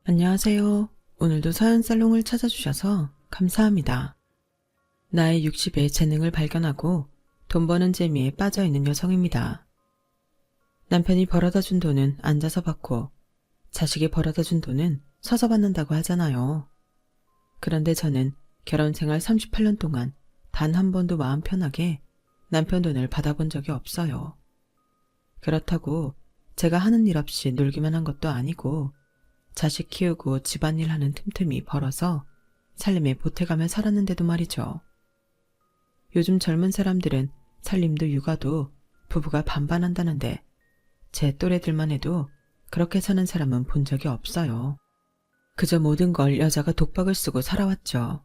안녕하세요. 오늘도 서연살롱을 찾아주셔서 감사합니다. 나의 60의 재능을 발견하고 돈 버는 재미에 빠져있는 여성입니다. 남편이 벌어다 준 돈은 앉아서 받고 자식이 벌어다 준 돈은 서서 받는다고 하잖아요. 그런데 저는 결혼 생활 38년 동안 단 한 번도 마음 편하게 남편 돈을 받아본 적이 없어요. 그렇다고 제가 하는 일 없이 놀기만 한 것도 아니고 자식 키우고 집안일 하는 틈틈이 벌어서 살림에 보태가며 살았는데도 말이죠. 요즘 젊은 사람들은 살림도 육아도 부부가 반반한다는데 제 또래들만 해도 그렇게 사는 사람은 본 적이 없어요. 그저 모든 걸 여자가 독박을 쓰고 살아왔죠.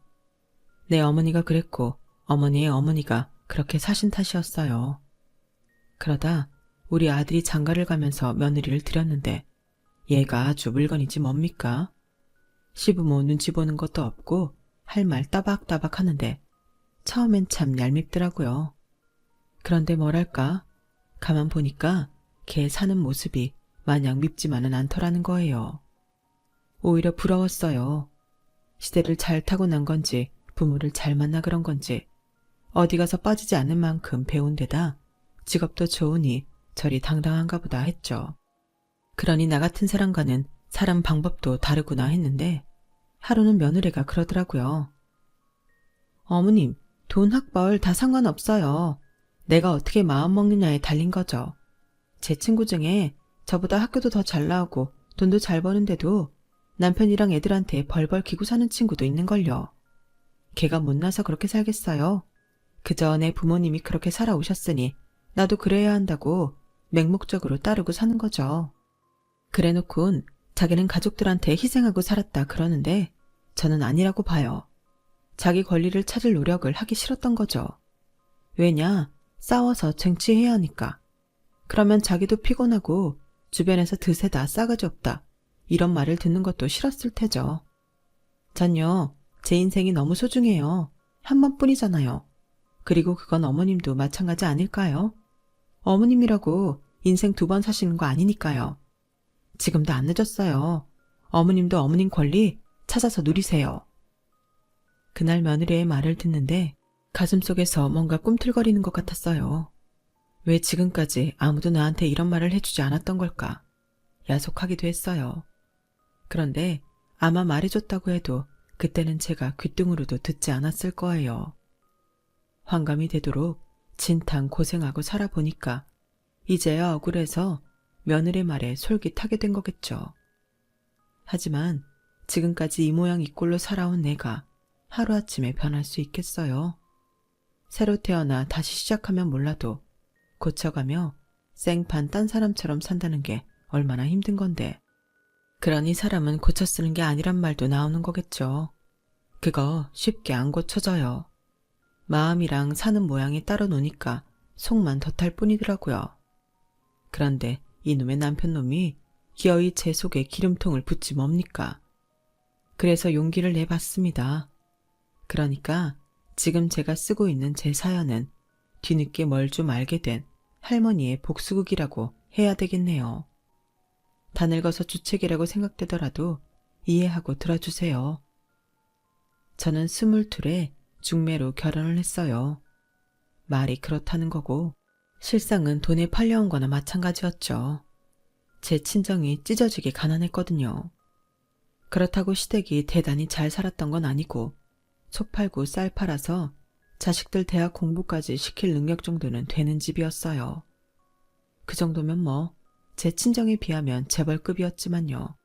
내 어머니가 그랬고 어머니의 어머니가 그렇게 사신 탓이었어요. 그러다 우리 아들이 장가를 가면서 며느리를 들였는데 얘가 아주 물건이지 뭡니까? 시부모 눈치 보는 것도 없고 할 말 따박따박 하는데 처음엔 참 얄밉더라고요. 그런데 뭐랄까 가만 보니까 걔 사는 모습이 마냥 밉지만은 않더라는 거예요. 오히려 부러웠어요. 시대를 잘 타고 난 건지 부모를 잘 만나 그런 건지 어디 가서 빠지지 않는 만큼 배운 데다 직업도 좋으니 저리 당당한가 보다 했죠. 그러니 나 같은 사람과는 사람 방법도 다르구나 했는데 하루는 며느리가 그러더라고요. 어머님, 돈 학벌 다 상관없어요. 내가 어떻게 마음먹느냐에 달린 거죠. 제 친구 중에 저보다 학교도 더 잘 나오고 돈도 잘 버는데도 남편이랑 애들한테 벌벌 기고 사는 친구도 있는걸요. 걔가 못나서 그렇게 살겠어요. 그저 내 부모님이 그렇게 살아오셨으니 나도 그래야 한다고 맹목적으로 따르고 사는 거죠. 그래놓곤 자기는 가족들한테 희생하고 살았다 그러는데 저는 아니라고 봐요. 자기 권리를 찾을 노력을 하기 싫었던 거죠. 왜냐? 싸워서 쟁취해야 하니까. 그러면 자기도 피곤하고 주변에서 드세다 싸가지 없다 이런 말을 듣는 것도 싫었을 테죠. 전요, 제 인생이 너무 소중해요. 한 번뿐이잖아요. 그리고 그건 어머님도 마찬가지 아닐까요? 어머님이라고 인생 2번 사시는 거 아니니까요. 지금도 안 늦었어요. 어머님도 어머님 권리 찾아서 누리세요. 그날 며느리의 말을 듣는데 가슴속에서 뭔가 꿈틀거리는 것 같았어요. 왜 지금까지 아무도 나한테 이런 말을 해주지 않았던 걸까? 야속하기도 했어요. 그런데 아마 말해줬다고 해도 그때는 제가 귓등으로도 듣지 않았을 거예요. 환감이 되도록 진탕 고생하고 살아보니까 이제야 억울해서 며느리 말에 솔깃하게 된 거겠죠. 하지만 지금까지 이 모양 이 꼴로 살아온 내가 하루아침에 변할 수 있겠어요? 새로 태어나 다시 시작하면 몰라도 고쳐가며 생판 딴 사람처럼 산다는 게 얼마나 힘든 건데. 그러니 사람은 고쳐 쓰는 게 아니란 말도 나오는 거겠죠. 그거 쉽게 안 고쳐져요. 마음이랑 사는 모양이 따로 노니까 속만 더 탈 뿐이더라고요. 그런데 이놈의 남편놈이 기어이 제 속에 기름통을 붓지 뭡니까? 그래서 용기를 내봤습니다. 그러니까 지금 제가 쓰고 있는 제 사연은 뒤늦게 뭘 좀 알게 된 할머니의 복수극이라고 해야 되겠네요. 다 늙어서 주책이라고 생각되더라도 이해하고 들어주세요. 저는 22에 중매로 결혼을 했어요. 말이 그렇다는 거고 실상은 돈에 팔려온 거나 마찬가지였죠. 제 친정이 찢어지게 가난했거든요. 그렇다고 시댁이 대단히 잘 살았던 건 아니고 속 팔고 쌀 팔아서 자식들 대학 공부까지 시킬 능력 정도는 되는 집이었어요. 그 정도면 뭐 제 친정에 비하면 재벌급이었지만요.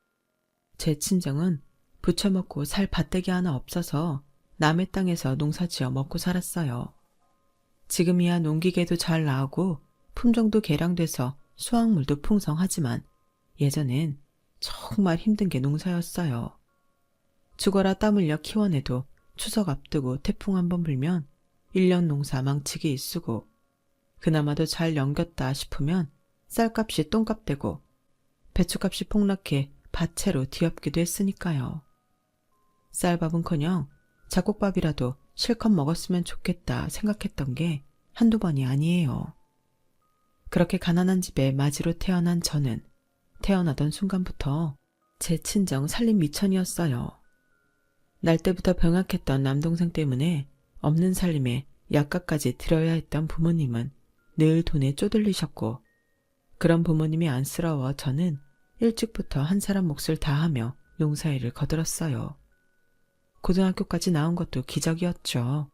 제 친정은 부쳐먹고 살 밭대기 하나 없어서 남의 땅에서 농사지어 먹고 살았어요. 지금이야 농기계도 잘 나오고 품종도 개량돼서 수확물도 풍성하지만 예전엔 정말 힘든 게 농사였어요. 죽어라 땀 흘려 키워내도 추석 앞두고 태풍 한번 불면 1년 농사 망치기 일쑤고 그나마도 잘 넘겼다 싶으면 쌀값이 똥값 되고 배추값이 폭락해 밭채로 뒤엎기도 했으니까요. 쌀밥은커녕 잡곡밥이라도 실컷 먹었으면 좋겠다 생각했던 게 한두 번이 아니에요. 그렇게 가난한 집에 마지로 태어난 저는 태어나던 순간부터 제 친정 살림 미천이었어요. 날 때부터 병약했던 남동생 때문에 없는 살림에 약값까지 들여야 했던 부모님은 늘 돈에 쪼들리셨고, 그런 부모님이 안쓰러워 저는 일찍부터 한 사람 몫을 다하며 농사일을 거들었어요. 고등학교까지 나온 것도 기적이었죠.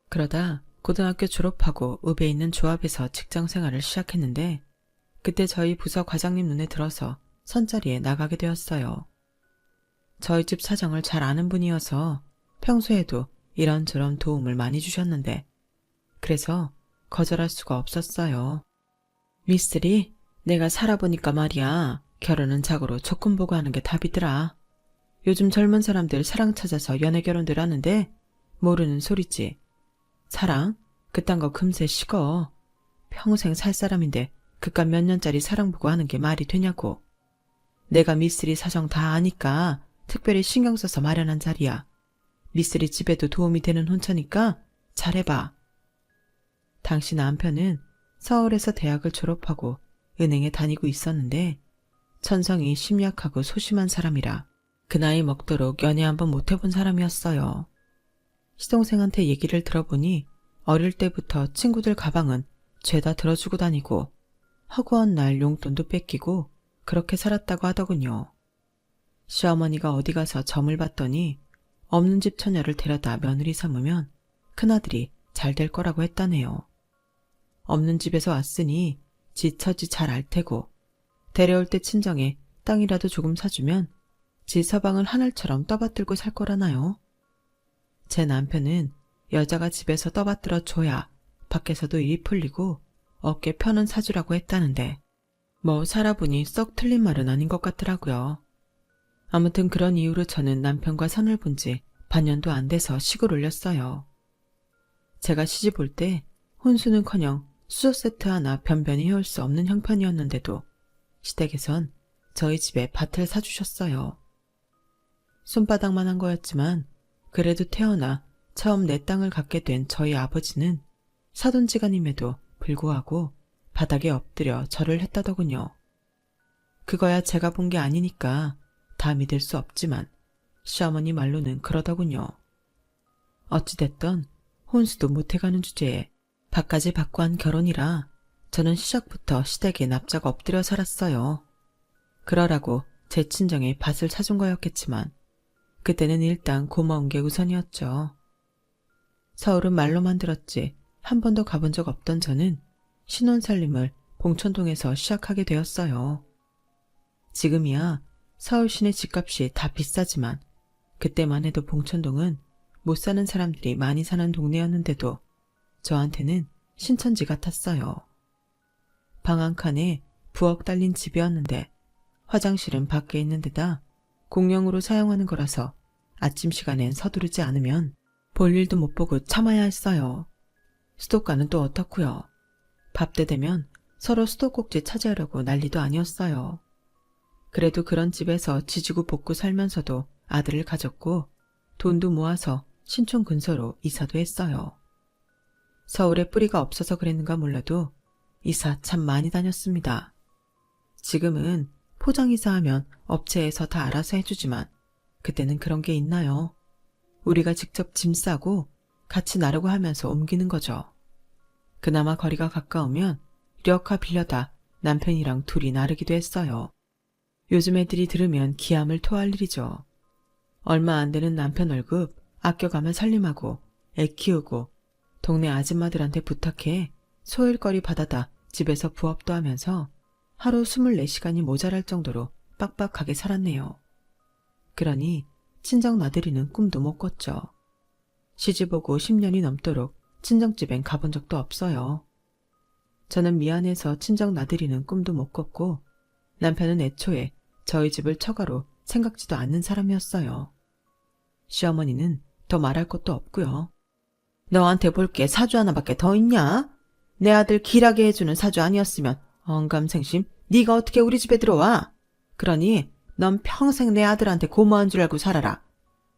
그러다 고등학교 졸업하고 읍에 있는 조합에서 직장 생활을 시작했는데, 그때 저희 부서 과장님 눈에 들어서 선자리에 나가게 되었어요. 저희 집 사정을 잘 아는 분이어서 평소에도 이런저런 도움을 많이 주셨는데, 그래서 거절할 수가 없었어요. 미쓰리, 내가 살아보니까 말이야, 결혼은 자고로 조건 보고 하는 게 답이더라. 요즘 젊은 사람들 사랑 찾아서 연애 결혼들 하는데 모르는 소리지. 사랑? 그딴 거 금세 식어. 평생 살 사람인데 그깟 몇 년짜리 사랑 보고 하는 게 말이 되냐고. 내가 미쓰리 사정 다 아니까 특별히 신경 써서 마련한 자리야. 미쓰리 집에도 도움이 되는 혼처니까 잘해봐. 당시 남편은 서울에서 대학을 졸업하고 은행에 다니고 있었는데, 천성이 심약하고 소심한 사람이라 그 나이 먹도록 연애 한번 못 해본 사람이었어요. 시동생한테 얘기를 들어보니 어릴 때부터 친구들 가방은 죄다 들어주고 다니고 허구한 날 용돈도 뺏기고 그렇게 살았다고 하더군요. 시어머니가 어디 가서 점을 봤더니 없는 집 처녀를 데려다 며느리 삼으면 큰아들이 잘 될 거라고 했다네요. 없는 집에서 왔으니 지 처지 잘 알 테고, 데려올 때 친정에 땅이라도 조금 사주면 지 서방을 하늘처럼 떠받들고 살 거라나요? 제 남편은 여자가 집에서 떠받들어 줘야 밖에서도 일이 풀리고 어깨 편은 사주라고 했다는데, 뭐 살아보니 썩 틀린 말은 아닌 것 같더라고요. 아무튼 그런 이유로 저는 남편과 선을 본 지 반년도 안 돼서 식을 올렸어요. 제가 시집 올 때 혼수는커녕 수저 세트 하나 변변히 해올 수 없는 형편이었는데도 시댁에선 저희 집에 밭을 사주셨어요. 손바닥만 한 거였지만 그래도 태어나 처음 내 땅을 갖게 된 저희 아버지는 사돈지간임에도 불구하고 바닥에 엎드려 절을 했다더군요. 그거야 제가 본 게 아니니까 다 믿을 수 없지만 시어머니 말로는 그러더군요. 어찌됐던 혼수도 못해가는 주제에 밥까지 받고 한 결혼이라 저는 시작부터 시댁에 납작 엎드려 살았어요. 그러라고 제 친정에 밭을 사준 거였겠지만 그때는 일단 고마운 게 우선이었죠. 서울은 말로만 들었지 한 번도 가본 적 없던 저는 신혼살림을 봉천동에서 시작하게 되었어요. 지금이야 서울 시내 집값이 다 비싸지만 그때만 해도 봉천동은 못 사는 사람들이 많이 사는 동네였는데도 저한테는 신천지 같았어요. 방 한 칸에 부엌 달린 집이었는데 화장실은 밖에 있는 데다 공용으로 사용하는 거라서 아침 시간엔 서두르지 않으면 볼 일도 못 보고 참아야 했어요. 수도가는 또 어떻고요. 밥 때 되면 서로 수도꼭지 차지하려고 난리도 아니었어요. 그래도 그런 집에서 지지고 볶고 살면서도 아들을 가졌고 돈도 모아서 신촌 근소로 이사도 했어요. 서울에 뿌리가 없어서 그랬는가 몰라도 이사 참 많이 다녔습니다. 지금은 포장이사하면 업체에서 다 알아서 해주지만 그때는 그런 게 있나요? 우리가 직접 짐 싸고 같이 나르고 하면서 옮기는 거죠. 그나마 거리가 가까우면 려카 빌려다 남편이랑 둘이 나르기도 했어요. 요즘 애들이 들으면 기함을 토할 일이죠. 얼마 안 되는 남편 월급 아껴가면 살림하고 애 키우고 동네 아줌마들한테 부탁해 소일거리 받아다 집에서 부업도 하면서 하루 24시간이 모자랄 정도로 빡빡하게 살았네요. 그러니 친정 나들이는 꿈도 못 꿨죠. 시집오고 10년이 넘도록 친정집엔 가본 적도 없어요. 저는 미안해서 친정 나들이는 꿈도 못 꿨고 남편은 애초에 저희 집을 처가로 생각지도 않는 사람이었어요. 시어머니는 더 말할 것도 없고요. 너한테 볼 게 사주 하나밖에 더 있냐? 내 아들 길하게 해주는 사주 아니었으면 언감생심 네가 어떻게 우리 집에 들어와? 그러니 넌 평생 내 아들한테 고마운 줄 알고 살아라.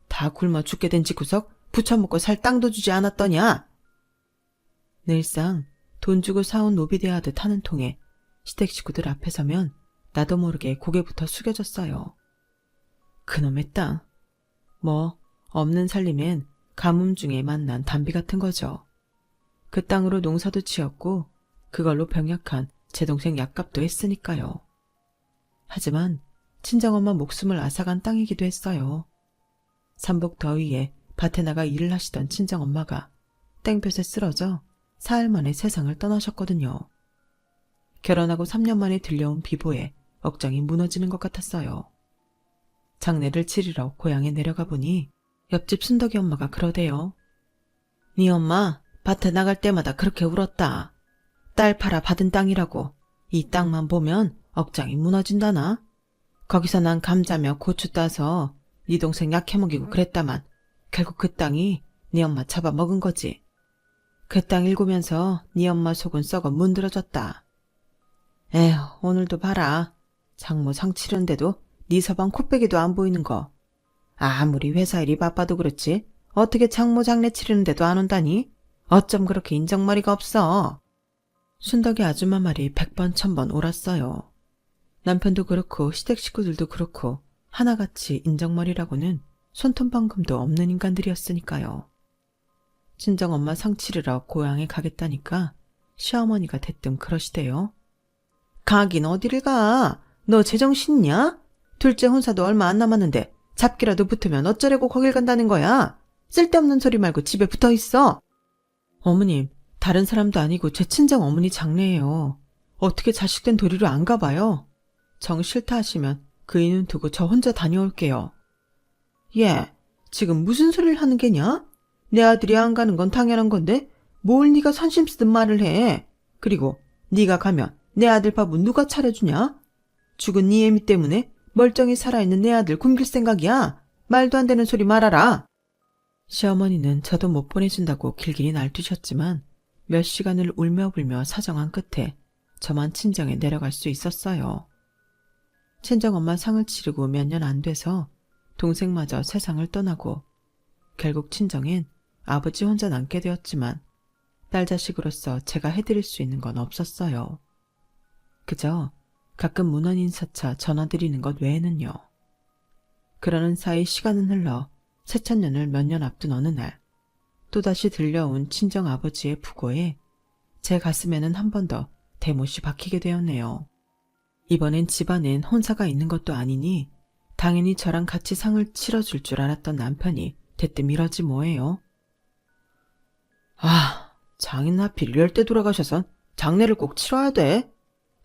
다 굶어 죽게 된 집구석 부쳐먹고 살 땅도 주지 않았더냐? 늘상 돈 주고 사온 노비 대하듯 하는 통에 시댁 식구들 앞에 서면 나도 모르게 고개부터 숙여졌어요. 그놈의 땅. 뭐 없는 살림엔 가뭄 중에 만난 단비 같은 거죠. 그 땅으로 농사도 지었고 그걸로 병약한 제 동생 약값도 했으니까요. 하지만 친정엄마 목숨을 앗아간 땅이기도 했어요. 삼복 더위에 밭에 나가 일을 하시던 친정엄마가 땡볕에 쓰러져 사흘 만에 세상을 떠나셨거든요. 결혼하고 3년 만에 들려온 비보에 억장이 무너지는 것 같았어요. 장례를 치르러 고향에 내려가 보니 옆집 순덕이 엄마가 그러대요. 네 엄마 밭에 나갈 때마다 그렇게 울었다. 딸 팔아 받은 땅이라고 이 땅만 보면 억장이 무너진다나. 거기서 난 감자며 고추 따서 네 동생 약해 먹이고 그랬다만 결국 그 땅이 네 엄마 잡아먹은 거지. 그 땅 일구면서 네 엄마 속은 썩어 문드러졌다. 에휴, 오늘도 봐라. 장모 상 치르는데도 네 서방 코빼기도 안 보이는 거. 아무리 회사 일이 바빠도 그렇지 어떻게 장모 장례 치르는데도 안 온다니? 어쩜 그렇게 인정머리가 없어. 순덕이 아줌마 말이 100번 1000번 옳았어요. 남편도 그렇고 시댁 식구들도 그렇고 하나같이 인정머리라고는 손톱만큼도 없는 인간들이었으니까요. 친정엄마 상 치르러 고향에 가겠다니까 시어머니가 대뜸 그러시대요. 가긴 어디를 가? 너 제정신이냐? 둘째 혼사도 얼마 안 남았는데 잡기라도 붙으면 어쩌려고 거길 간다는 거야? 쓸데없는 소리 말고 집에 붙어 있어. 어머님, 다른 사람도 아니고 제 친정 어머니 장례예요. 어떻게 자식된 도리로 안 가봐요? 정 싫다 하시면 그 이는 두고 저 혼자 다녀올게요. 얘, 지금 무슨 소리를 하는 게냐? 내 아들이 안 가는 건 당연한 건데 뭘 네가 선심 쓰든 말을 해. 그리고 네가 가면 내 아들 밥은 누가 차려주냐? 죽은 네 애미 때문에 멀쩡히 살아있는 내 아들 굶길 생각이야. 말도 안 되는 소리 말아라. 시어머니는 저도 못 보내준다고 길길이 날뛰셨지만 몇 시간을 울며불며 사정한 끝에 저만 친정에 내려갈 수 있었어요. 친정엄마 상을 치르고 몇 년 안 돼서 동생마저 세상을 떠나고 결국 친정엔 아버지 혼자 남게 되었지만 딸 자식으로서 제가 해드릴 수 있는 건 없었어요. 그저 가끔 문헌인사차 전화드리는 것 외에는요. 그러는 사이 시간은 흘러 새천년을 몇 년 앞둔 어느 날 또다시 들려온 친정아버지의 부고에 제 가슴에는 한 번 더 대못이 박히게 되었네요. 이번엔 집안엔 혼사가 있는 것도 아니니 당연히 저랑 같이 상을 치러줄 줄 알았던 남편이 대뜸 이러지 뭐예요. 아, 장인 하필 이럴 때 돌아가셔선 장례를 꼭 치러야 돼.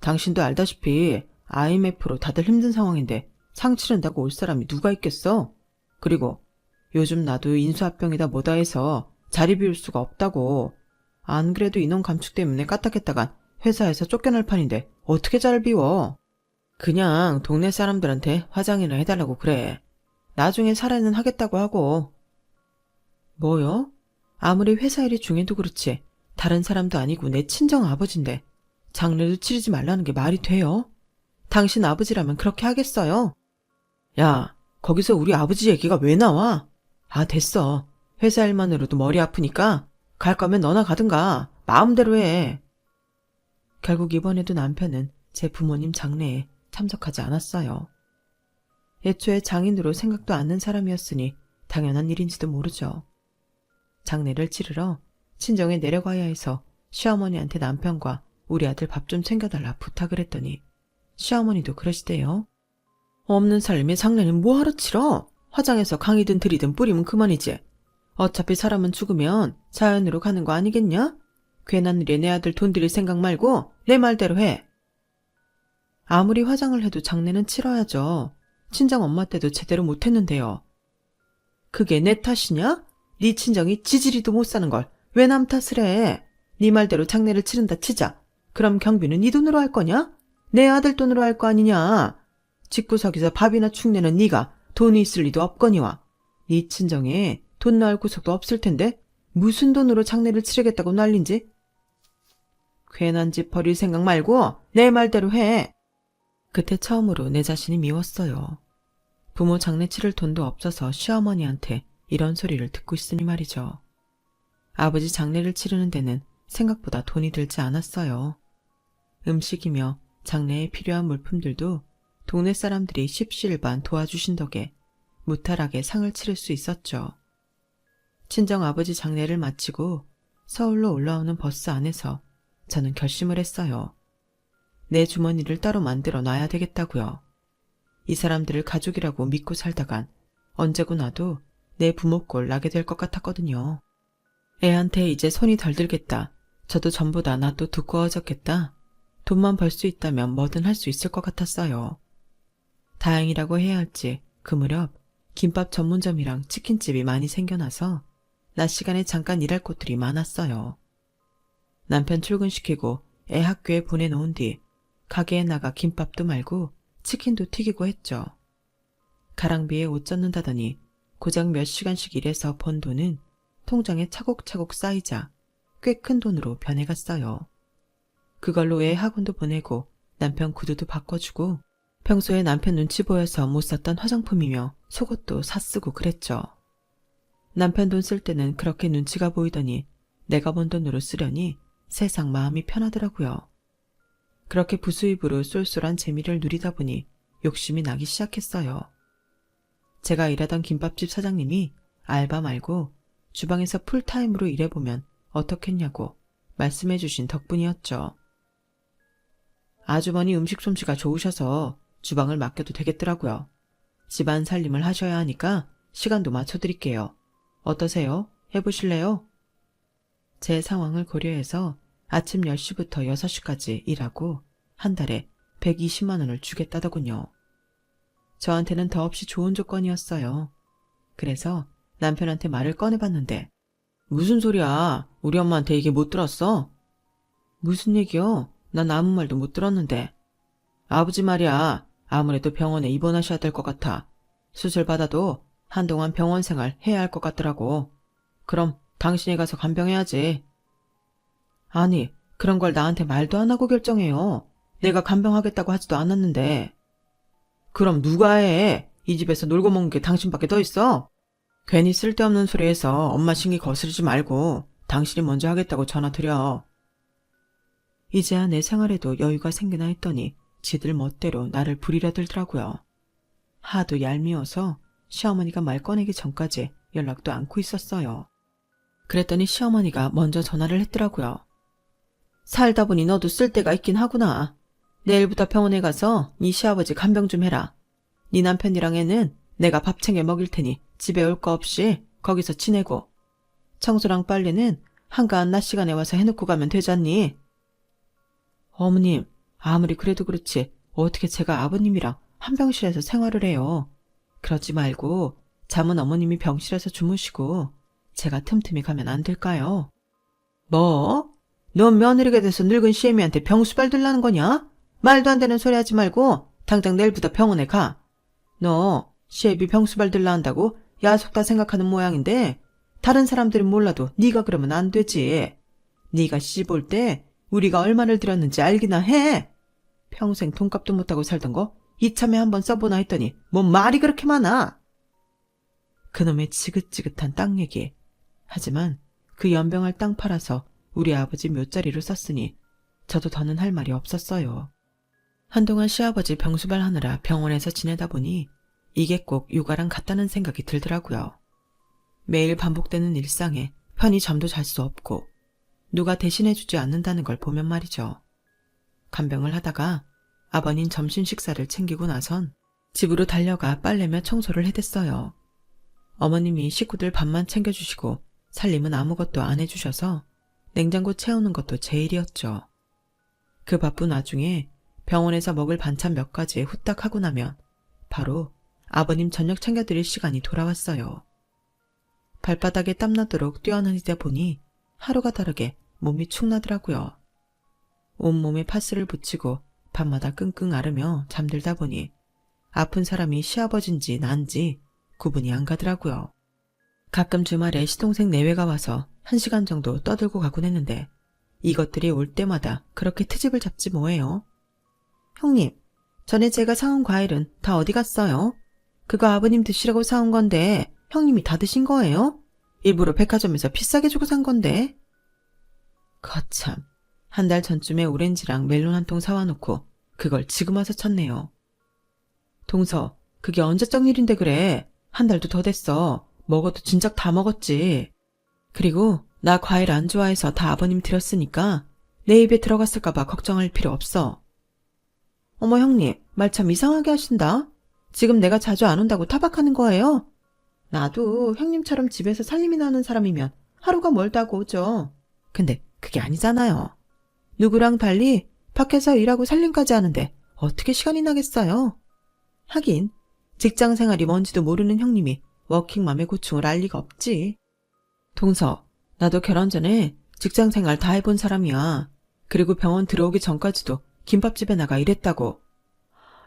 당신도 알다시피 IMF로 다들 힘든 상황인데 상 치른다고 올 사람이 누가 있겠어? 그리고 요즘 나도 인수합병이다 뭐다 해서 자리 비울 수가 없다고. 안 그래도 인원 감축 때문에 까딱했다간 회사에서 쫓겨날 판인데 어떻게 자리를 비워. 그냥 동네 사람들한테 화장이나 해달라고 그래. 나중에 살아는 하겠다고 하고. 뭐요? 아무리 회사 일이 중해도 그렇지 다른 사람도 아니고 내 친정 아버지인데 장례도 치르지 말라는 게 말이 돼요? 당신 아버지라면 그렇게 하겠어요? 야, 거기서 우리 아버지 얘기가 왜 나와? 아, 됐어. 회사 일만으로도 머리 아프니까 갈 거면 너나 가든가. 마음대로 해. 결국 이번에도 남편은 제 부모님 장례에 참석하지 않았어요. 애초에 장인으로 생각도 않는 사람이었으니 당연한 일인지도 모르죠. 장례를 치르러 친정에 내려가야 해서 시어머니한테 남편과 우리 아들 밥 좀 챙겨달라 부탁을 했더니 시어머니도 그러시대요. 없는 살림에 장례는 뭐하러 치러? 화장해서 강이든 들이든 뿌리면 그만이지. 어차피 사람은 죽으면 자연으로 가는 거 아니겠냐? 괜한 일에 내 아들 돈 들일 생각 말고 내 말대로 해. 아무리 화장을 해도 장례는 치러야죠. 친정 엄마 때도 제대로 못했는데요. 그게 내 탓이냐? 네 친정이 지지리도 못 사는 걸 왜 남 탓을 해? 네 말대로 장례를 치른다 치자. 그럼 경비는 네 돈으로 할 거냐? 내 아들 돈으로 할 거 아니냐? 집구석에서 밥이나 축내는 네가 돈이 있을 리도 없거니와. 네 친정에 돈 나올 구석도 없을 텐데 무슨 돈으로 장례를 치르겠다고 난린지? 괜한 집 버릴 생각 말고 내 말대로 해. 그때 처음으로 내 자신이 미웠어요. 부모 장례 치를 돈도 없어서 시어머니한테 이런 소리를 듣고 있으니 말이죠. 아버지 장례를 치르는 데는 생각보다 돈이 들지 않았어요. 음식이며 장례에 필요한 물품들도 동네 사람들이 십시일반 도와주신 덕에 무탈하게 상을 치를 수 있었죠. 친정 아버지 장례를 마치고 서울로 올라오는 버스 안에서 저는 결심을 했어요. 내 주머니를 따로 만들어 놔야 되겠다고요. 이 사람들을 가족이라고 믿고 살다간 언제고 나도 내 부모 꼴 나게 될 것 같았거든요. 애한테 이제 손이 덜 들겠다. 저도 전보다 낯도 두꺼워졌겠다. 돈만 벌 수 있다면 뭐든 할 수 있을 것 같았어요. 다행이라고 해야 할지 그 무렵 김밥 전문점이랑 치킨집이 많이 생겨나서 낮 시간에 잠깐 일할 곳들이 많았어요. 남편 출근시키고 애 학교에 보내놓은 뒤 가게에 나가 김밥도 말고 치킨도 튀기고 했죠. 가랑비에 옷 젖는다더니 고작 몇 시간씩 일해서 번 돈은 통장에 차곡차곡 쌓이자 꽤 큰 돈으로 변해갔어요. 그걸로 애 학원도 보내고 남편 구두도 바꿔주고 평소에 남편 눈치 보여서 못 샀던 화장품이며 속옷도 샀쓰고 그랬죠. 남편 돈 쓸 때는 그렇게 눈치가 보이더니 내가 번 돈으로 쓰려니 세상 마음이 편하더라고요. 그렇게 부수입으로 쏠쏠한 재미를 누리다 보니 욕심이 나기 시작했어요. 제가 일하던 김밥집 사장님이 알바 말고 주방에서 풀타임으로 일해보면 어떻겠냐고 말씀해 주신 덕분이었죠. 아주머니 음식 솜씨가 좋으셔서 주방을 맡겨도 되겠더라고요. 집안 살림을 하셔야 하니까 시간도 맞춰드릴게요. 어떠세요? 해보실래요? 제 상황을 고려해서 아침 10시부터 6시까지 일하고 한 달에 120만 원을 주겠다더군요. 저한테는 더없이 좋은 조건이었어요. 그래서 남편한테 말을 꺼내봤는데 무슨 소리야? 우리 엄마한테 얘기 못 들었어? 무슨 얘기요? 난 아무 말도 못 들었는데. 아버지 말이야. 아무래도 병원에 입원하셔야 될 것 같아. 수술 받아도 한동안 병원 생활 해야 할 것 같더라고. 그럼 당신이 가서 간병해야지. 아니, 그런 걸 나한테 말도 안 하고 결정해요. 내가 간병하겠다고 하지도 않았는데. 그럼 누가 해? 이 집에서 놀고 먹는 게 당신밖에 더 있어? 괜히 쓸데없는 소리해서 엄마 신기 거스르지 말고 당신이 먼저 하겠다고 전화 드려. 이제야 내 생활에도 여유가 생기나 했더니 지들 멋대로 나를 부리려 들더라고요. 하도 얄미워서 시어머니가 말 꺼내기 전까지 연락도 않고 있었어요. 그랬더니 시어머니가 먼저 전화를 했더라고요. 살다 보니 너도 쓸 데가 있긴 하구나. 내일부터 병원에 가서 네 시아버지 간병 좀 해라. 네 남편이랑 애는 내가 밥 챙겨 먹일 테니 집에 올 거 없이 거기서 지내고 청소랑 빨래는 한가한 낮 시간에 와서 해놓고 가면 되잖니. 어머님, 아무리 그래도 그렇지 어떻게 제가 아버님이랑 한 병실에서 생활을 해요. 그러지 말고 잠은 어머님이 병실에서 주무시고 제가 틈틈이 가면 안 될까요? 뭐? 넌 며느리가 돼서 늙은 시애미한테 병수발 들라는 거냐? 말도 안 되는 소리 하지 말고 당장 내일부터 병원에 가. 너 시애비 병수발 들라 한다고 야속다 생각하는 모양인데 다른 사람들은 몰라도 네가 그러면 안 되지. 네가 시집 올 때 우리가 얼마를 들였는지 알기나 해. 평생 돈값도 못하고 살던 거 이참에 한번 써보나 했더니 뭔 말이 그렇게 많아. 그놈의 지긋지긋한 땅 얘기. 하지만 그 연병할 땅 팔아서 우리 아버지 묘자리로 썼으니 저도 더는 할 말이 없었어요. 한동안 시아버지 병수발하느라 병원에서 지내다 보니 이게 꼭 육아랑 같다는 생각이 들더라고요. 매일 반복되는 일상에 편히 잠도 잘 수 없고 누가 대신해주지 않는다는 걸 보면 말이죠. 간병을 하다가 아버님 점심 식사를 챙기고 나선 집으로 달려가 빨래며 청소를 해댔어요. 어머님이 식구들 밥만 챙겨주시고 살림은 아무것도 안 해주셔서 냉장고 채우는 것도 제 일이었죠. 그 바쁜 와중에 병원에서 먹을 반찬 몇 가지 후딱 하고 나면 바로 아버님 저녁 챙겨드릴 시간이 돌아왔어요. 발바닥에 땀나도록 뛰어다니다 보니 하루가 다르게 몸이 축 나더라고요. 온몸에 파스를 붙이고 밤마다 끙끙 앓으며 잠들다 보니 아픈 사람이 시아버지인지 난지 구분이 안 가더라고요. 가끔 주말에 시동생 내외가 와서 1시간 정도 떠들고 가곤 했는데 이것들이 올 때마다 그렇게 트집을 잡지 뭐예요. 형님, 전에 제가 사온 과일은 다 어디 갔어요? 그거 아버님 드시라고 사온 건데 형님이 다 드신 거예요? 일부러 백화점에서 비싸게 주고 산 건데. 거참, 한 달 전쯤에 오렌지랑 멜론 한 통 사와 놓고 그걸 지금 와서 찾네요. 동서, 그게 언제적 일인데 그래. 한 달도 더 됐어. 먹어도 진작 다 먹었지. 그리고 나 과일 안 좋아해서 다 아버님 드렸으니까 내 입에 들어갔을까봐 걱정할 필요 없어. 어머 형님, 말 참 이상하게 하신다. 지금 내가 자주 안 온다고 타박하는 거예요? 나도 형님처럼 집에서 살림이나 하는 사람이면 하루가 멀다고 오죠. 근데 그게 아니잖아요. 누구랑 달리 밖에서 일하고 살림까지 하는데 어떻게 시간이 나겠어요? 하긴 직장 생활이 뭔지도 모르는 형님이 워킹맘의 고충을 알 리가 없지. 동서, 나도 결혼 전에 직장 생활 다 해본 사람이야. 그리고 병원 들어오기 전까지도 김밥집에 나가 일했다고.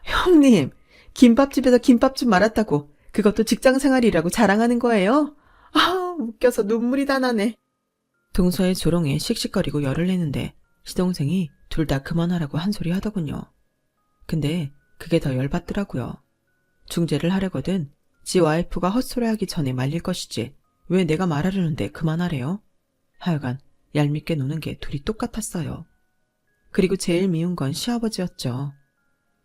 형님, 김밥집에서 김밥집 말았다고 그것도 직장 생활이라고 자랑하는 거예요? 아, 웃겨서 눈물이 다 나네. 동서의 조롱에 씩씩거리고 열을 내는데 시동생이 둘 다 그만하라고 한 소리 하더군요. 근데 그게 더 열받더라고요. 중재를 하려거든 지 와이프가 헛소리하기 전에 말릴 것이지 왜 내가 말하려는데 그만하래요? 하여간 얄밉게 노는 게 둘이 똑같았어요. 그리고 제일 미운 건 시아버지였죠.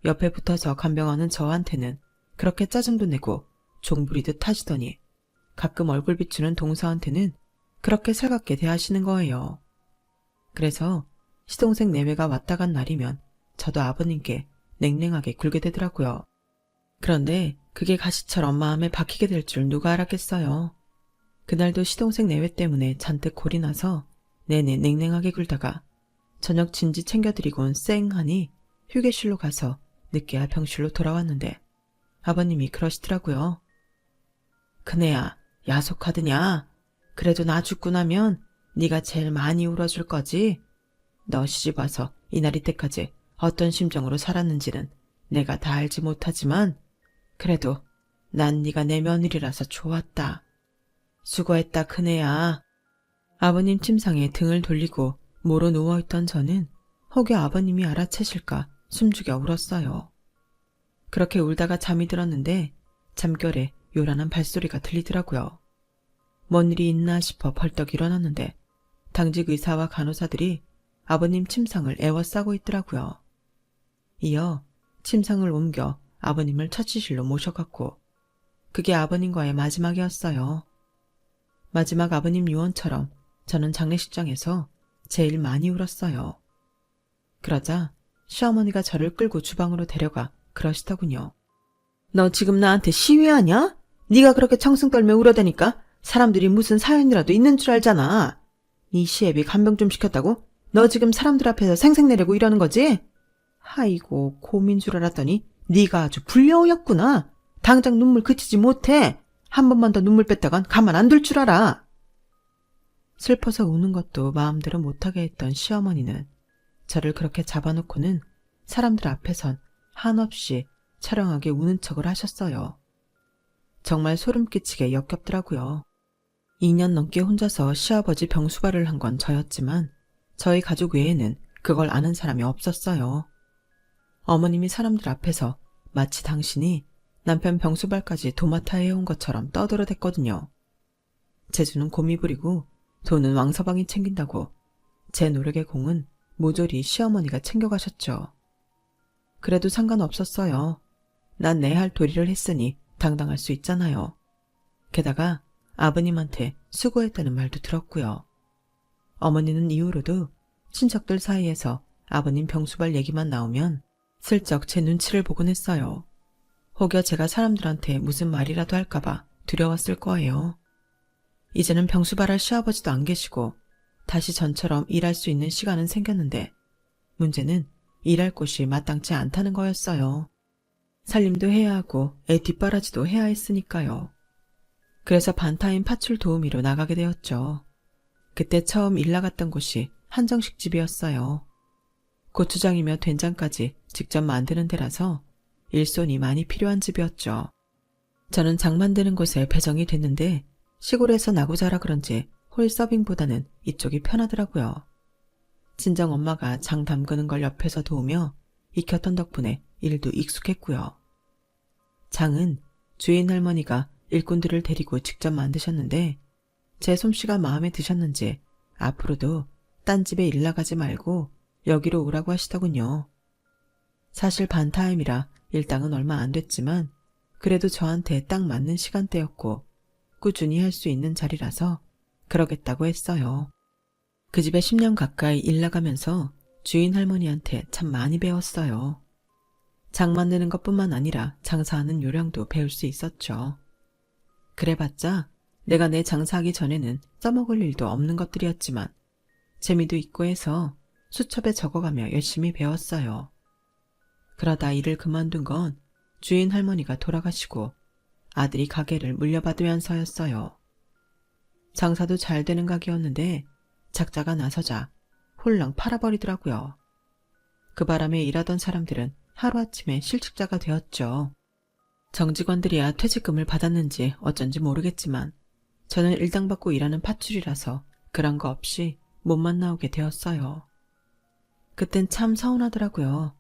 옆에 붙어서 간병하는 저한테는 그렇게 짜증도 내고 종부리듯 하시더니 가끔 얼굴 비추는 동서한테는 그렇게 살갑게 대하시는 거예요. 그래서 시동생 내외가 왔다 간 날이면 저도 아버님께 냉랭하게 굴게 되더라고요. 그런데 그게 가시처럼 마음에 박히게 될 줄 누가 알았겠어요. 그날도 시동생 내외 때문에 잔뜩 골이 나서 내내 냉랭하게 굴다가 저녁 진지 챙겨드리곤 쌩하니 휴게실로 가서 늦게야 병실로 돌아왔는데 아버님이 그러시더라고요. 큰애야, 야속하드냐? 그래도 나 죽고 나면 네가 제일 많이 울어줄 거지? 너 시집 와서 이날이 때까지 어떤 심정으로 살았는지는 내가 다 알지 못하지만 그래도 난 네가 내 며느리라서 좋았다. 수고했다 큰애야. 아버님 침상에 등을 돌리고 모로 누워있던 저는 혹여 아버님이 알아채실까 숨죽여 울었어요. 그렇게 울다가 잠이 들었는데 잠결에 요란한 발소리가 들리더라고요. 뭔 일이 있나 싶어 벌떡 일어났는데 당직 의사와 간호사들이 아버님 침상을 애워싸고 있더라고요. 이어 침상을 옮겨 아버님을 처치실로 모셔갔고 그게 아버님과의 마지막이었어요. 마지막 아버님 유언처럼 저는 장례식장에서 제일 많이 울었어요. 그러자 시어머니가 저를 끌고 주방으로 데려가 그러시더군요. 너 지금 나한테 시위하냐? 네가 그렇게 청승 떨며 울어대니까 사람들이 무슨 사연이라도 있는 줄 알잖아. 네 시애비 간병 좀 시켰다고? 너 지금 사람들 앞에서 생색내려고 이러는 거지? 아이고 곰인 줄 알았더니 네가 아주 불려오였구나. 당장 눈물 그치지 못해. 한 번만 더 눈물 뺐다간 가만 안 둘 줄 알아. 슬퍼서 우는 것도 마음대로 못하게 했던 시어머니는 저를 그렇게 잡아놓고는 사람들 앞에선 한없이 처량하게 우는 척을 하셨어요. 정말 소름 끼치게 역겹더라고요. 2년 넘게 혼자서 시아버지 병수발을 한 건 저였지만 저희 가족 외에는 그걸 아는 사람이 없었어요. 어머님이 사람들 앞에서 마치 당신이 남편 병수발까지 도맡아 해온 것처럼 떠들어댔거든요. 재주는 곰이 부리고 돈은 왕서방이 챙긴다고 제 노력의 공은 모조리 시어머니가 챙겨가셨죠. 그래도 상관없었어요. 난 내 할 도리를 했으니 당당할 수 있잖아요. 게다가 아버님한테 수고했다는 말도 들었고요. 어머니는 이후로도 친척들 사이에서 아버님 병수발 얘기만 나오면 슬쩍 제 눈치를 보곤 했어요. 혹여 제가 사람들한테 무슨 말이라도 할까봐 두려웠을 거예요. 이제는 병수발할 시아버지도 안 계시고 다시 전처럼 일할 수 있는 시간은 생겼는데 문제는 일할 곳이 마땅치 않다는 거였어요. 살림도 해야 하고 애 뒷바라지도 해야 했으니까요. 그래서 반타임 파출 도우미로 나가게 되었죠. 그때 처음 일 나갔던 곳이 한정식집이었어요. 고추장이며 된장까지 직접 만드는 데라서 일손이 많이 필요한 집이었죠. 저는 장 만드는 곳에 배정이 됐는데 시골에서 나고 자라 그런지 홀 서빙보다는 이쪽이 편하더라고요. 친정 엄마가 장 담그는 걸 옆에서 도우며 익혔던 덕분에 일도 익숙했고요. 장은 주인 할머니가 일꾼들을 데리고 직접 만드셨는데 제 솜씨가 마음에 드셨는지 앞으로도 딴 집에 일 나가지 말고 여기로 오라고 하시더군요. 사실 반타임이라 일당은 얼마 안 됐지만 그래도 저한테 딱 맞는 시간대였고 꾸준히 할 수 있는 자리라서 그러겠다고 했어요. 그 집에 10년 가까이 일 나가면서 주인 할머니한테 참 많이 배웠어요. 장 만드는 것뿐만 아니라 장사하는 요령도 배울 수 있었죠. 그래봤자 내가 내 장사하기 전에는 써먹을 일도 없는 것들이었지만 재미도 있고 해서 수첩에 적어가며 열심히 배웠어요. 그러다 일을 그만둔 건 주인 할머니가 돌아가시고 아들이 가게를 물려받으면서였어요. 장사도 잘 되는 가게였는데 작자가 나서자 홀랑 팔아버리더라고요. 그 바람에 일하던 사람들은 하루아침에 실직자가 되었죠. 정직원들이야 퇴직금을 받았는지 어쩐지 모르겠지만 저는 일당받고 일하는 팥줄이라서 그런 거 없이 몸만 나오게 되었어요. 그땐 참 서운하더라고요.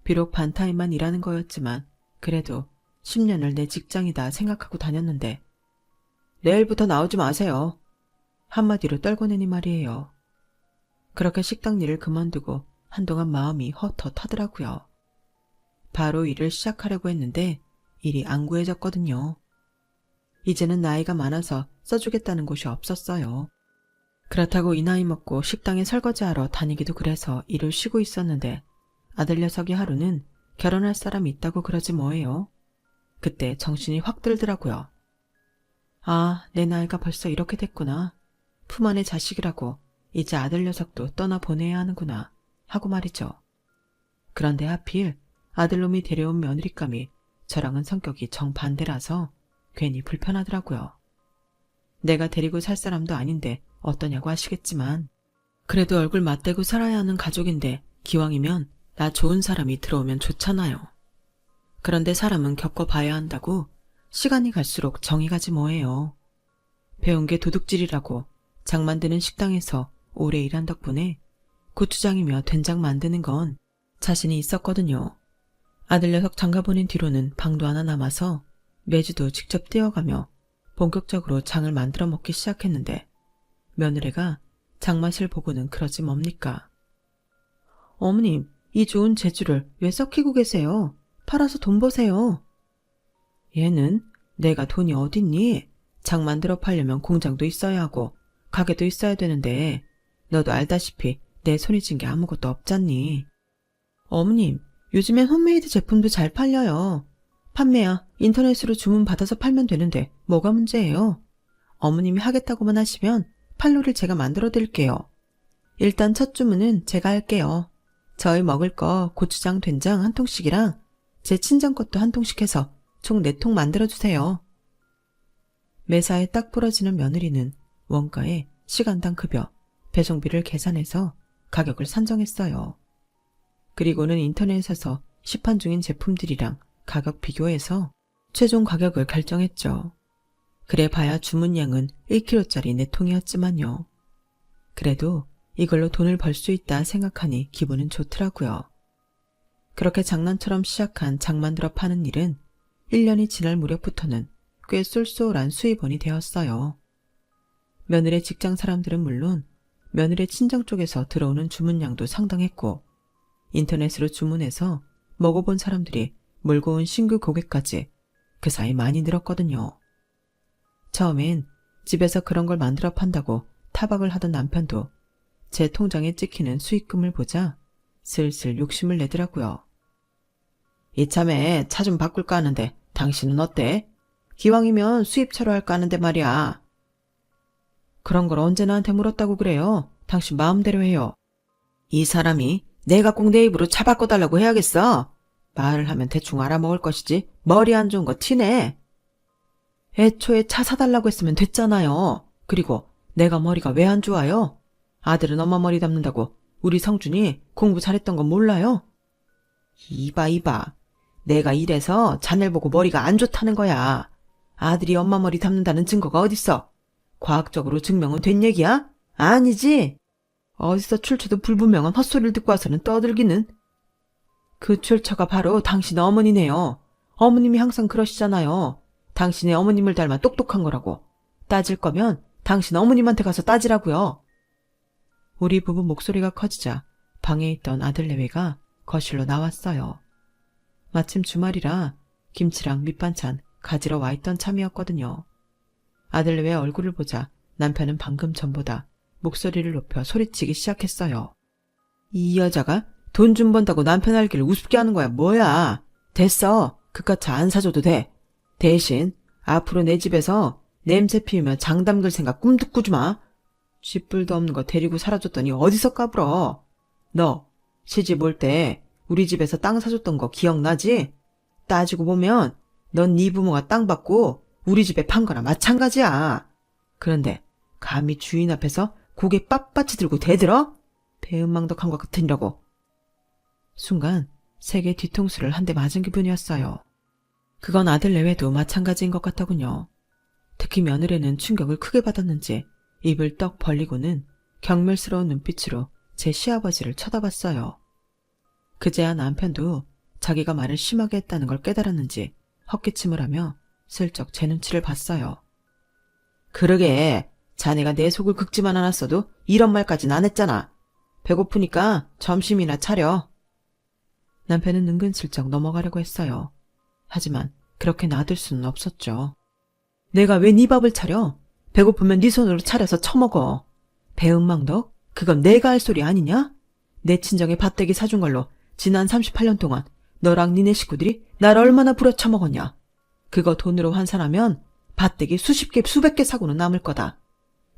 비록 반타임만 일하는 거였지만 그래도 10년을 내 직장이다 생각하고 다녔는데 내일부터 나오지 마세요. 한마디로 떨궈내니 말이에요. 그렇게 식당 일을 그만두고 한동안 마음이 헛헛하더라고요. 바로 일을 시작하려고 했는데 일이 안 구해졌거든요. 이제는 나이가 많아서 써주겠다는 곳이 없었어요. 그렇다고 이 나이 먹고 식당에 설거지하러 다니기도 그래서 일을 쉬고 있었는데 아들 녀석이 하루는 결혼할 사람이 있다고 그러지 뭐예요. 그때 정신이 확 들더라고요. 아, 내 나이가 벌써 이렇게 됐구나. 품 안의 자식이라고 이제 아들 녀석도 떠나보내야 하는구나 하고 말이죠. 그런데 하필 아들놈이 데려온 며느리감이 저랑은 성격이 정반대라서 괜히 불편하더라고요. 내가 데리고 살 사람도 아닌데 어떠냐고 하시겠지만 그래도 얼굴 맞대고 살아야 하는 가족인데 기왕이면 나 좋은 사람이 들어오면 좋잖아요. 그런데 사람은 겪어봐야 한다고 시간이 갈수록 정이 가지 뭐예요. 배운 게 도둑질이라고 장 만드는 식당에서 오래 일한 덕분에 고추장이며 된장 만드는 건 자신이 있었거든요. 아들 녀석 장가 보낸 뒤로는 방도 하나 남아서 매주도 직접 뛰어가며 본격적으로 장을 만들어 먹기 시작했는데 며느리가 장맛을 보고는 그러지 뭡니까? 어머님, 이 좋은 재주를 왜 썩히고 계세요? 팔아서 돈 버세요. 얘는 내가 돈이 어딨니? 장 만들어 팔려면 공장도 있어야 하고 가게도 있어야 되는데 너도 알다시피 내 손이 진 게 아무것도 없잖니. 어머님, 요즘엔 홈메이드 제품도 잘 팔려요. 판매야 인터넷으로 주문 받아서 팔면 되는데 뭐가 문제예요? 어머님이 하겠다고만 하시면 판로를 제가 만들어 드릴게요. 일단 첫 주문은 제가 할게요. 저희 먹을 거 고추장 된장 한 통씩이랑 제 친정 것도 한 통씩 해서 총 4통 만들어주세요. 매사에 딱 부러지는 며느리는 원가에 시간당 급여, 배송비를 계산해서 가격을 산정했어요. 그리고는 인터넷에서 시판 중인 제품들이랑 가격 비교해서 최종 가격을 결정했죠. 그래 봐야 주문량은 1kg짜리 4통이었지만요. 그래도 이걸로 돈을 벌 수 있다 생각하니 기분은 좋더라고요. 그렇게 장난처럼 시작한 장 만들어 파는 일은 1년이 지날 무렵부터는 꽤 쏠쏠한 수입원이 되었어요. 며느리 직장 사람들은 물론 며느리 친정 쪽에서 들어오는 주문량도 상당했고 인터넷으로 주문해서 먹어본 사람들이 몰고 온 신규 고객까지 그 사이 많이 늘었거든요. 처음엔 집에서 그런 걸 만들어 판다고 타박을 하던 남편도 제 통장에 찍히는 수익금을 보자 슬슬 욕심을 내더라고요. 이참에 차 좀 바꿀까 하는데 당신은 어때? 기왕이면 수입차로 할까 하는데 말이야. 그런 걸 언제 나한테 물었다고 그래요? 당신 마음대로 해요. 이 사람이 내가 꼭 내 입으로 차 바꿔달라고 해야겠어? 말을 하면 대충 알아먹을 것이지 머리 안 좋은 거 티내. 애초에 차 사달라고 했으면 됐잖아요. 그리고 내가 머리가 왜 안 좋아요? 아들은 엄마 머리 닮는다고 우리 성준이 공부 잘했던 건 몰라요? 이봐. 내가 이래서 자넬 보고 머리가 안 좋다는 거야. 아들이 엄마 머리 닮는다는 증거가 어딨어? 과학적으로 증명은 된 얘기야? 아니지? 어디서 출처도 불분명한 헛소리를 듣고 와서는 떠들기는. 그 출처가 바로 당신 어머니네요. 어머님이 항상 그러시잖아요. 당신의 어머님을 닮아 똑똑한 거라고. 따질 거면 당신 어머님한테 가서 따지라고요. 우리 부부 목소리가 커지자 방에 있던 아들 내외가 거실로 나왔어요. 마침 주말이라 김치랑 밑반찬 가지러 와 있던 참이었거든요. 아들내외 얼굴을 보자 남편은 방금 전보다 목소리를 높여 소리치기 시작했어요. 이 여자가 돈 좀 번다고 남편 알기를 우습게 하는 거야 뭐야. 됐어. 그깟 차 안 사줘도 돼. 대신 앞으로 내 집에서 냄새 피우면 장 담글 생각 꿈도 꾸지 마. 쥐뿔도 없는 거 데리고 살아줬더니 어디서 까불어. 너 시집 올 때 우리 집에서 땅 사줬던 거 기억나지? 따지고 보면 넌 네 부모가 땅 받고 우리 집에 판 거나 마찬가지야. 그런데 감히 주인 앞에서 고개 빳빳이 들고 대들어? 배은망덕한 것 같으니라고. 순간 세게 뒤통수를 한 대 맞은 기분이었어요. 그건 아들 내외도 마찬가지인 것 같더군요. 특히 며느리는 충격을 크게 받았는지 입을 떡 벌리고는 경멸스러운 눈빛으로 제 시아버지를 쳐다봤어요. 그제야 남편도 자기가 말을 심하게 했다는 걸 깨달았는지 헛기침을 하며 슬쩍 제 눈치를 봤어요. 그러게 자네가 내 속을 긁지만 않았어도 이런 말까진 안 했잖아. 배고프니까 점심이나 차려. 남편은 은근슬쩍 넘어가려고 했어요. 하지만 그렇게 놔둘 수는 없었죠. 내가 왜 네 밥을 차려? 배고프면 네 손으로 차려서 처먹어. 배은망덕? 그건 내가 할 소리 아니냐? 내 친정에 밭대기 사준 걸로 지난 38년 동안 너랑 니네 식구들이 날 얼마나 부려쳐먹었냐. 그거 돈으로 환산하면 밭대기 수십 개 수백 개 사고는 남을 거다.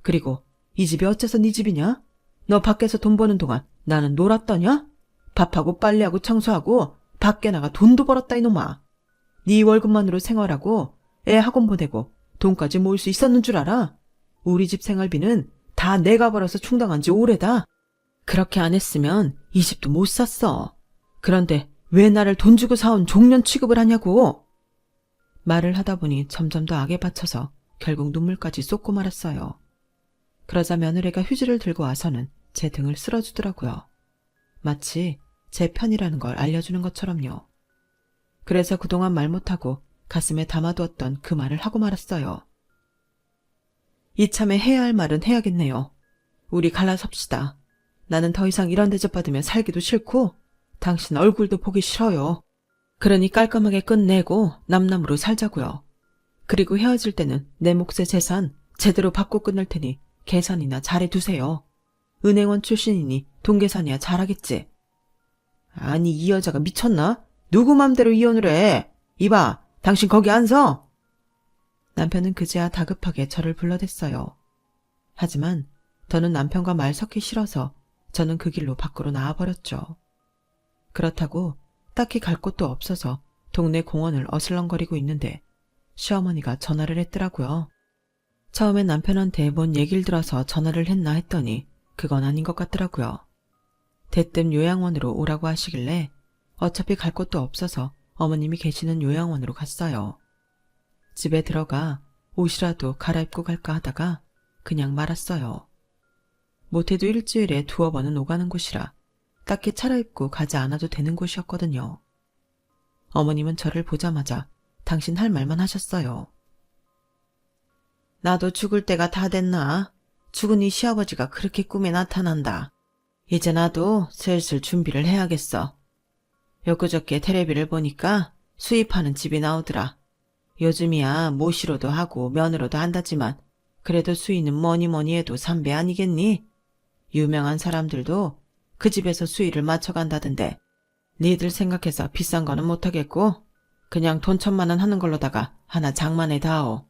그리고 이 집이 어째서 네 집이냐? 너 밖에서 돈 버는 동안 나는 놀았더냐? 밥하고 빨래하고 청소하고 밖에 나가 돈도 벌었다 이놈아. 네 월급만으로 생활하고 애 학원 보내고 돈까지 모을 수 있었는 줄 알아? 우리 집 생활비는 다 내가 벌어서 충당한 지 오래다. 그렇게 안 했으면 이 집도 못 샀어. 그런데 왜 나를 돈 주고 사온 종년 취급을 하냐고. 말을 하다 보니 점점 더 악에 받쳐서 결국 눈물까지 쏟고 말았어요. 그러자 며느리가 휴지를 들고 와서는 제 등을 쓸어주더라고요. 마치 제 편이라는 걸 알려주는 것처럼요. 그래서 그동안 말 못하고 가슴에 담아두었던 그 말을 하고 말았어요. 이참에 해야 할 말은 해야겠네요. 우리 갈라섭시다. 나는 더 이상 이런 대접받으면 살기도 싫고 당신 얼굴도 보기 싫어요. 그러니 깔끔하게 끝내고 남남으로 살자고요. 그리고 헤어질 때는 내 몫의 재산 제대로 받고 끝낼 테니 계산이나 잘해두세요. 은행원 출신이니 돈 계산이야 잘하겠지. 아니 이 여자가 미쳤나? 누구 맘대로 이혼을 해. 이봐 당신 거기 안 서. 남편은 그제야 다급하게 저를 불러댔어요. 하지만 더는 남편과 말 섞기 싫어서 저는 그 길로 밖으로 나와버렸죠. 그렇다고 딱히 갈 곳도 없어서 동네 공원을 어슬렁거리고 있는데 시어머니가 전화를 했더라고요. 처음엔 남편한테 뭔 얘기를 들어서 전화를 했나 했더니 그건 아닌 것 같더라고요. 대뜸 요양원으로 오라고 하시길래 어차피 갈 곳도 없어서 어머님이 계시는 요양원으로 갔어요. 집에 들어가 옷이라도 갈아입고 갈까 하다가 그냥 말았어요. 못해도 일주일에 두어 번은 오가는 곳이라 딱히 차려입고 가지 않아도 되는 곳이었거든요. 어머님은 저를 보자마자 당신 할 말만 하셨어요. 나도 죽을 때가 다 됐나? 죽은 이 시아버지가 그렇게 꿈에 나타난다. 이제 나도 슬슬 준비를 해야겠어. 엊그저께 텔레비를 보니까 수입하는 집이 나오더라. 요즘이야 모시로도 하고 면으로도 한다지만 그래도 수입은 뭐니 해도 삼배 아니겠니? 유명한 사람들도 그 집에서 수입을 맞춰간다던데 니들 생각해서 비싼 거는 못하겠고 그냥 돈 1,000만 원 하는 걸로다가 하나 장만해 다오.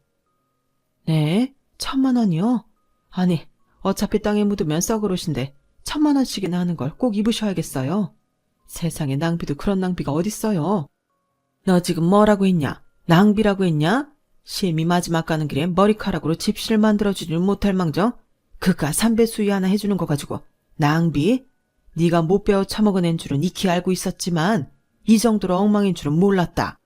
네? 1,000만 원이요? 아니 어차피 땅에 묻으면 썩을 옷인데 1,000만 원씩이나 하는 걸 꼭 입으셔야겠어요. 세상에 낭비도 그런 낭비가 어딨어요. 너 지금 뭐라고 했냐? 낭비라고 했냐? 시엠이 마지막 가는 길에 머리카락으로 집시를 만들어주지는 못할 망정 그깟 삼배 수위 하나 해주는 거 가지고 낭비? 네가 못 배워 처먹은 앤 줄은 익히 알고 있었지만 이 정도로 엉망인 줄은 몰랐다.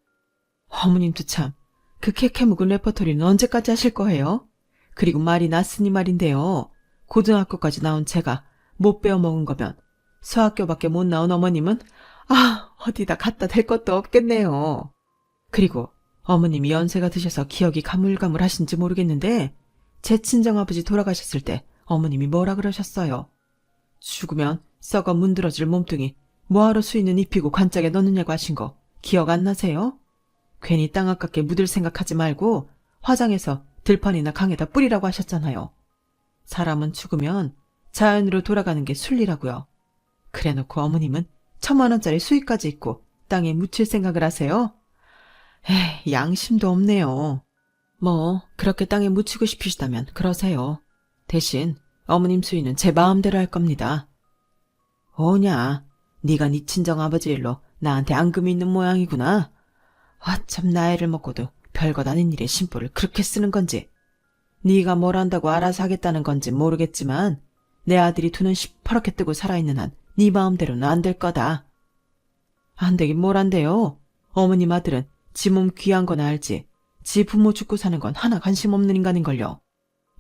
어머님도 참 그 캐캐 묵은 레퍼토리는 언제까지 하실 거예요? 그리고 말이 났으니 말인데요. 고등학교까지 나온 제가 못 배워 먹은 거면 서학교밖에 못 나온 어머님은 어디다 갖다 댈 것도 없겠네요. 그리고 어머님이 연세가 드셔서 기억이 가물가물하신지 모르겠는데 제 친정아버지 돌아가셨을 때 어머님이 뭐라 그러셨어요? 죽으면 썩어 문드러질 몸뚱이 뭐하러 수인은 입히고 관짝에 넣느냐고 하신 거 기억 안 나세요? 괜히 땅 아깝게 묻을 생각하지 말고 화장해서 들판이나 강에다 뿌리라고 하셨잖아요. 사람은 죽으면 자연으로 돌아가는 게 순리라고요. 그래놓고 어머님은 1,000만 원짜리 수익까지 있고 땅에 묻힐 생각을 하세요? 에이, 양심도 없네요. 뭐 그렇게 땅에 묻히고 싶으시다면 그러세요. 대신 어머님 수위는 제 마음대로 할 겁니다. 오냐, 네가 네 친정아버지 일로 나한테 앙금이 있는 모양이구나. 아참, 나이를 먹고도 별것 아닌 일에 심보를 그렇게 쓰는 건지, 네가 뭘 안다고 알아서 하겠다는 건지 모르겠지만 내 아들이 두 눈 시퍼렇게 뜨고 살아있는 한 네 마음대로는 안 될 거다. 안 되긴 뭘 안 돼요. 어머님 아들은 지 몸 귀한 건 알지. 지 부모 죽고 사는 건 하나 관심 없는 인간인걸요.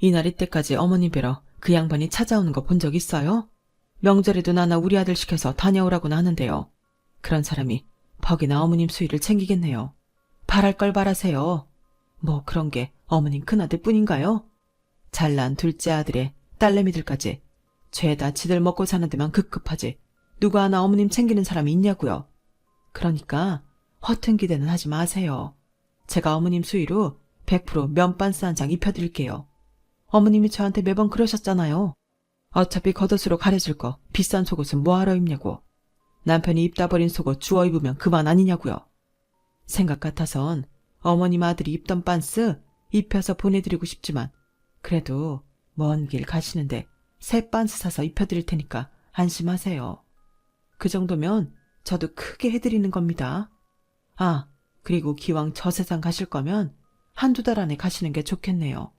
이날 이때까지 어머니 뵈러 그 양반이 찾아오는 거 본 적 있어요? 명절에도 나나 우리 아들 시켜서 다녀오라고는 하는데요. 그런 사람이 퍽이나 어머님 수위를 챙기겠네요. 바랄 걸 바라세요. 뭐 그런 게 어머님 큰아들 뿐인가요? 잘난 둘째 아들의 딸내미들까지 죄다 지들 먹고 사는 데만 급급하지 누가 하나 어머님 챙기는 사람이 있냐고요. 그러니까 허튼 기대는 하지 마세요. 제가 어머님 수위로 100% 면반스 한 장 입혀드릴게요. 어머님이 저한테 매번 그러셨잖아요. 어차피 겉옷으로 가려질 거 비싼 속옷은 뭐하러 입냐고. 남편이 입다 버린 속옷 주워 입으면 그만 아니냐고요. 생각 같아선 어머님 아들이 입던 반스 입혀서 보내드리고 싶지만 그래도 먼 길 가시는데 새 반스 사서 입혀드릴 테니까 안심하세요. 그 정도면 저도 크게 해드리는 겁니다. 아, 그리고 기왕 저 세상 가실 거면 한두 달 안에 가시는 게 좋겠네요.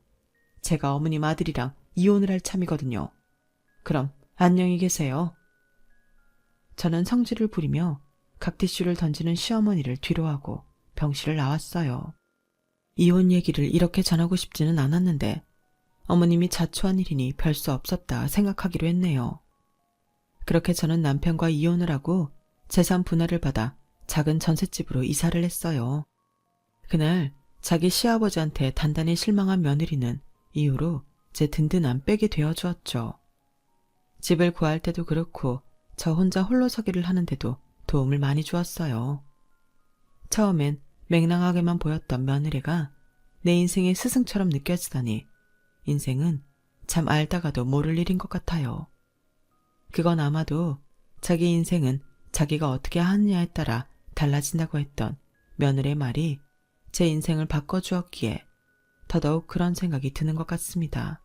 제가 어머님 아들이랑 이혼을 할 참이거든요. 그럼 안녕히 계세요. 저는 성질을 부리며 각티슈를 던지는 시어머니를 뒤로하고 병실을 나왔어요. 이혼 얘기를 이렇게 전하고 싶지는 않았는데 어머님이 자초한 일이니 별 수 없었다 생각하기로 했네요. 그렇게 저는 남편과 이혼을 하고 재산 분할을 받아 작은 전셋집으로 이사를 했어요. 그날 자기 시아버지한테 단단히 실망한 며느리는 이후로 제 든든한 백이 되어주었죠. 집을 구할 때도 그렇고 저 혼자 홀로서기를 하는데도 도움을 많이 주었어요. 처음엔 맹랑하게만 보였던 며느리가 내 인생의 스승처럼 느껴지다니 인생은 참 알다가도 모를 일인 것 같아요. 그건 아마도 자기 인생은 자기가 어떻게 하느냐에 따라 달라진다고 했던 며느리의 말이 제 인생을 바꿔주었기에 더더욱 그런 생각이 드는 것 같습니다.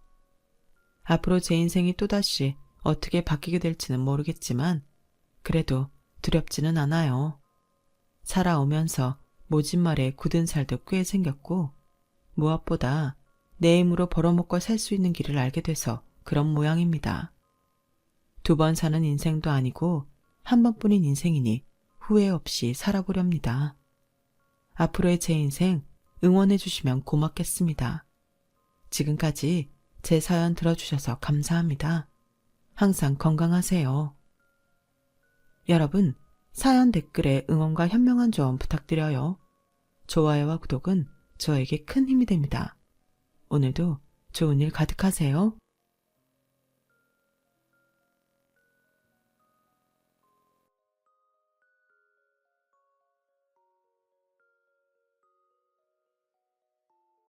앞으로 제 인생이 또다시 어떻게 바뀌게 될지는 모르겠지만 그래도 두렵지는 않아요. 살아오면서 모진 말에 굳은 살도 꽤 생겼고 무엇보다 내 힘으로 벌어먹고 살 수 있는 길을 알게 돼서 그런 모양입니다. 2번 사는 인생도 아니고 한 번뿐인 인생이니 후회 없이 살아보렵니다. 앞으로의 제 인생 응원해 주시면 고맙겠습니다. 지금까지 제 사연 들어주셔서 감사합니다. 항상 건강하세요. 여러분, 사연 댓글에 응원과 현명한 조언 부탁드려요. 좋아요와 구독은 저에게 큰 힘이 됩니다. 오늘도 좋은 일 가득하세요.